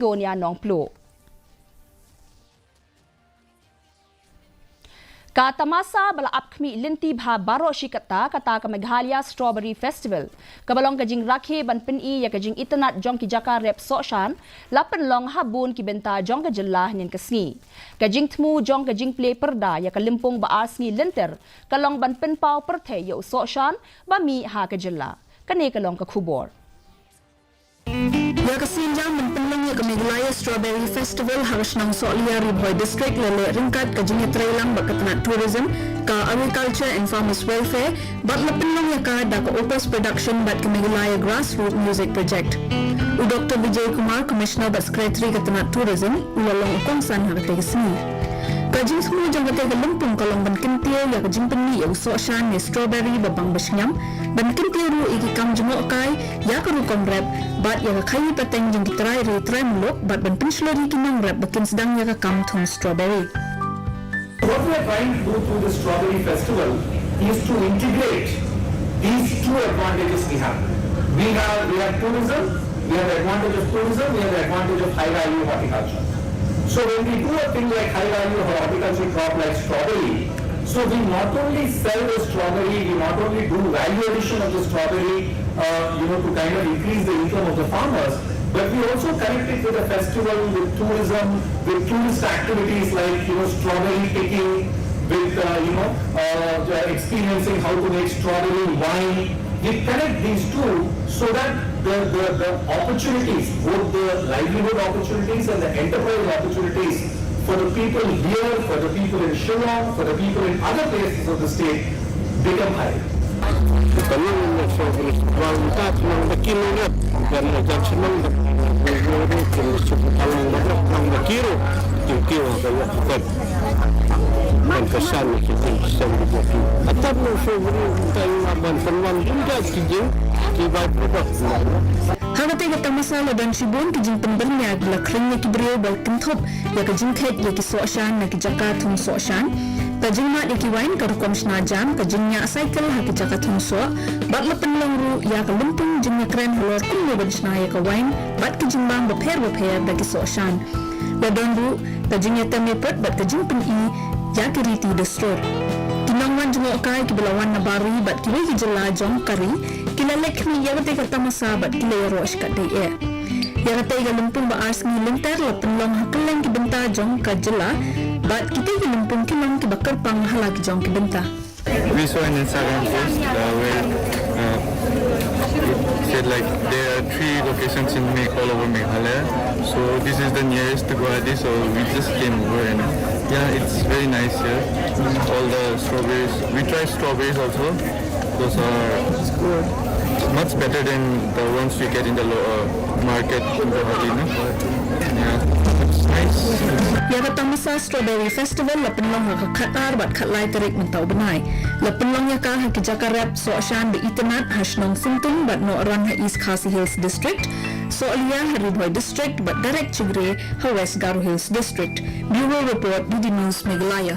Gonia Nong Plo. Kata masa bala apkmi linti bha baro shikata kata ka Meghalaya Strawberry Festival. Kabalong kajing rakhe ban pin-i ya kajing itanat jong ki jaka rep soshan lapan long habun ki benta jong ka jelah nin kasngi. Kajing tmu jong kajing play perda ya kalimpong ba asngi linter kalong ban pin pau perthe ya soshan ba mi ha ka jelah. Kane kalong ka khubor. Ya kesinjang menpenlang ya ke Meghalaya Strawberry Festival harus nang Solia Ribhoi District lele ringkat ke jingit trailang bakatanat tourism ke agriculture and farmers welfare bat lepenlang ya ka da ke Opus Production bat ke Meghalaya Grassroots Music Project. U Dr. Vijay Kumar Commissioner bat Secretary katanat tourism ulalong ukongsan harga seni. Kajing semua jang kata ke lempung kalong ban kentia ya kajing peni ya usok shan ya strawberry babang besnyam ban kentia ru iki kam jengok kai ya ke rukong rap bat ya ke kayu peteng jeng kitrai try muluk bat ban penselari kinang rap bakin sedang ya ke kam thong strawberry. What we are trying to do through the Strawberry Festival is to integrate these two advantages we have. We have tourism, we have the advantage of tourism, we have the advantage of high value horticulture. So when we do a thing like high value horticulture crop like strawberry, so we not only sell the strawberry, we not only do value addition of the strawberry, to kind of increase the income of the farmers, but we also connect it with the festival, with tourism, with tourist activities like strawberry picking, with experiencing how to make strawberry wine. We connect these two so that the opportunities, both the livelihood opportunities and the enterprise opportunities for the people here, for the people in Shillong, for the people in other places of the state become higher. Hagate kata masalah dan sibun kijing penbernya bila keringnya kibriyo bal kentop ya kijing khet ya ki soshan na ki jaka thung soshan kajing mat ya ki wain ka rukom snajam kajingnya cycle ha ki jaka thung so bat lepen longru ya ka lumpung jingnya kren halor kun ya ban snaya ka wain bat kijing bang bapher da ki soshan badondu kajingnya temi pet bat kajing pen-i ya ki riti destroy kinangwan jengok kai ki belawan na bari bat ki ki jela jong kari kila lekni ya kata kata masa bat kila ya rosh kat dai ya kata iga lumpung ba ars ni lentar la penlong hakeleng ki benta jong ka jela bat kita ki lumpung ki long ki bakar pang hala ki jong ki benta. We saw an Instagram post where it said like there are 3 locations in all over Meghalaya, so this is the nearest to Guwahati, so we just came over and yeah, it's very nice here. All the strawberries, we tried strawberries also. Those are much better than the ones we get in the market in Guwahati. Yeah, it's nice. Ya kata masa Strawberry Festival la penlong ka khatar bat khatlai tarik mentau benai la penlong ya ka ha ki jaka rap so ashan be itanat hashnong sintung bat no ran ha East Khasi Hills District so alia ha Ribhoi District bat direct chigre ha West Garo Hills District. Bureau Report, DD News Meghalaya.